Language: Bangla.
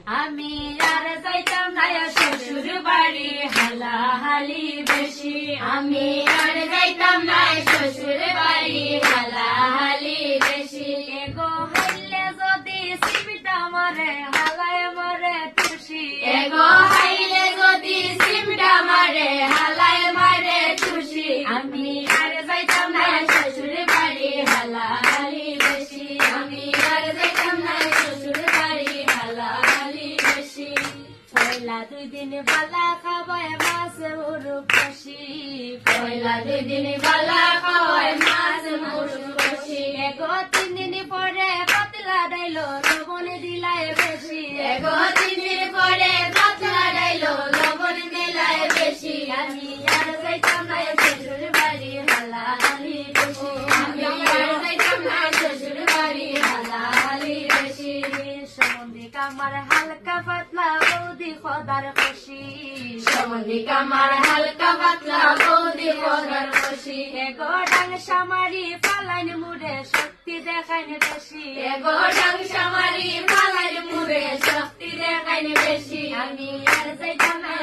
আমি আর যাইতাম না শ্বশুর বাড়ি হালাহালি বেশি আমি আর যাইতাম না শ্বশুর বাড়ি হালাহালি বেশি এগো হইলে যদি সিমটা মারে হালায় মারে খুশি এগো হাইলে যদি সিমটা মারে হালায় মারে খুশি আমি আর যাইতাম না শ্বশুর বাড়ি হালাহালি বেশি আমি আর যাইতাম না শ্বশুর বাড়ি হালাহালি বেশি পয়লা 2 দিন বালা খাবায় মাছ মুরুখ খুশি পয়লা 2 দিন বালা খাওয়ায় মাছ মুরুখ খুশি এগো 3 দিন পরে পাতলা ডাইলো লবণ দিলায় বেশি এগো 3 দিন পরে পাতলা ডাইলো লবণ দিলায় বেশি আমি আর যাইতাম না শ্বশুর বাড়ি হালাহালি বেশি আমি আর যাইতাম না শ্বশুর বাড়ি হালাহালি বেশি সম্বন্ধে কামার হালকা পাতলা বৌদি খদার খুশি সম্বন্ধে কামার হালকা পাতলা বৌদি খদার খুশি এগো ডাং সামারি পালাইন মুড়ে শক্তি দেখাইন বেশি এগো ডাং সামারি পালাইন মুড়ে শক্তি দেখাইন বেশি আমি আর যাইতাম না